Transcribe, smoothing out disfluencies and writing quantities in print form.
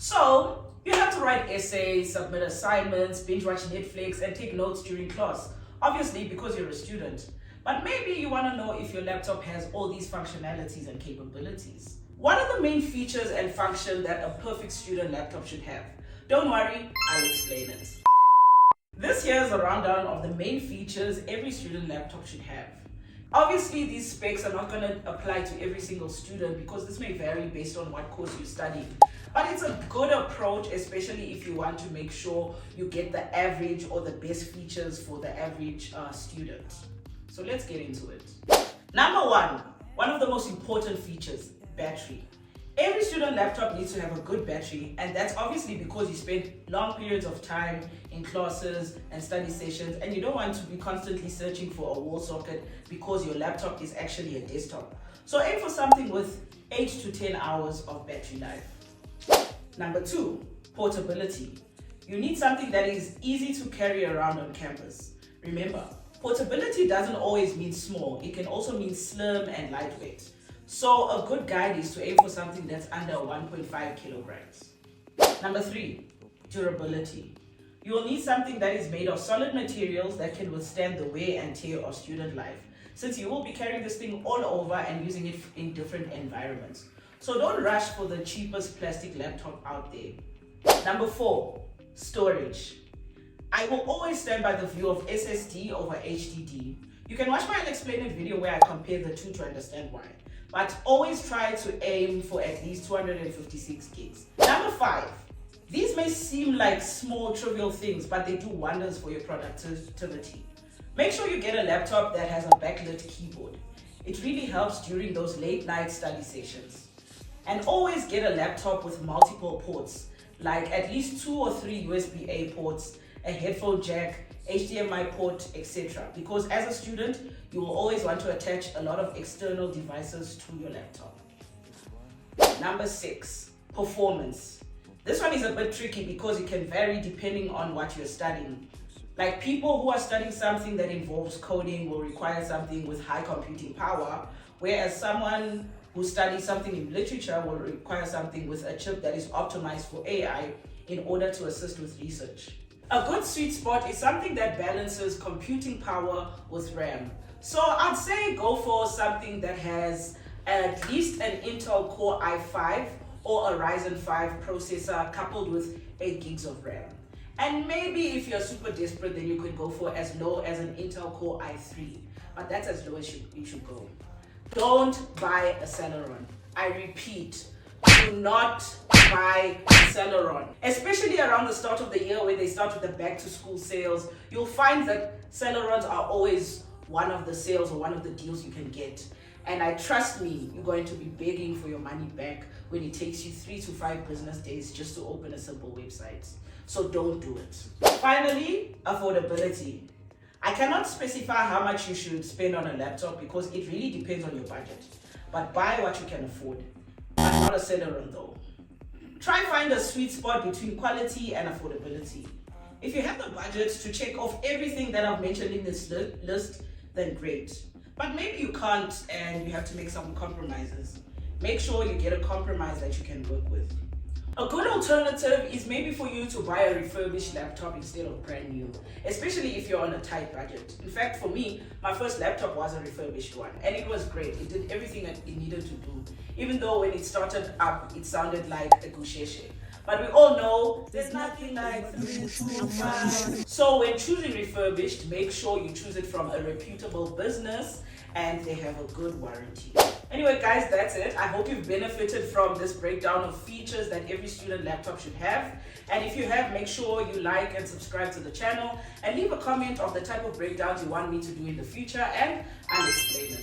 So you have to write essays, submit assignments, binge watch Netflix, and take notes during class. Obviously, because you're a student. But maybe you want to know if your laptop has all these functionalities and capabilities. What are the main features and functions that a perfect student laptop should have? Don't worry, I'll explain it. This here is a rundown of the main features every student laptop should have. Obviously, these specs are not going to apply to every single student because this may vary based on what course you're studying. But it's a good approach, especially if you want to make sure you get the average or the best features for the average student. So let's get into it. Number one of the most important features, battery. Every student laptop needs to have a good battery, and that's obviously because you spend long periods of time in classes and study sessions, and you don't want to be constantly searching for a wall socket because your laptop is actually a desktop. So aim for something with 8 to 10 hours of battery life. Number 2, portability. You need something that is easy to carry around on campus. Remember, portability doesn't always mean small. It can also mean slim and lightweight. So a good guide is to aim for something that's under 1.5 kilograms. Number 3, durability. You will need something that is made of solid materials that can withstand the wear and tear of student life, since you will be carrying this thing all over and using it in different environments. So don't rush for the cheapest plastic laptop out there. Number 4, storage. I will always stand by the view of SSD over HDD. You can watch my unexplained video where I compare the two to understand why. But always try to aim for at least 256 gigs. Number 5, these may seem like small trivial things, but they do wonders for your productivity. Make sure you get a laptop that has a backlit keyboard. It really helps during those late night study sessions. And always get a laptop with multiple ports, like at least 2 or 3 USB-A ports, a headphone jack, HDMI port, etc. Because as a student, you will always want to attach a lot of external devices to your laptop. Number 6, performance. This one is a bit tricky because it can vary depending on what you're studying. Like people who are studying something that involves coding will require something with high computing power, whereas someone who studies something in literature will require something with a chip that is optimized for AI in order to assist with research. A good sweet spot is something that balances computing power with RAM. So I'd say go for something that has at least an Intel Core i5 or a Ryzen 5 processor coupled with 8 gigs of RAM. And maybe if you're super desperate, then you could go for as low as an Intel Core i3. But that's as low as you should go. Don't buy a Celeron. I repeat, do not buy Celeron. Especially around the start of the year when they start with the back to school sales, you'll find that Celerons are always one of the sales or one of the deals you can get. And I trust me, you're going to be begging for your money back when it takes you 3 to 5 business days just to open a simple website. So don't do it. Finally, affordability. I cannot specify how much you should spend on a laptop because it really depends on your budget. But buy what you can afford. But not a Celeron though. Try find a sweet spot between quality and affordability. If you have the budget to check off everything that I've mentioned in this list, then great. But maybe you can't and you have to make some compromises. Make sure you get a compromise that you can work with. A good alternative is maybe for you to buy a refurbished laptop instead of brand new, especially if you're on a tight budget. In fact, for me, my first laptop was a refurbished one and it was great. It did everything that it needed to do, even though when it started up, it sounded like a gusheshe. But we all know there's nothing like 325. So when choosing refurbished, make sure you choose it from a reputable business and they have a good warranty. Anyway guys, that's it. I hope you've benefited from this breakdown of features that every student laptop should have. And if you have, make sure you like and subscribe to the channel and leave a comment of the type of breakdowns you want me to do in the future and I'll explain it.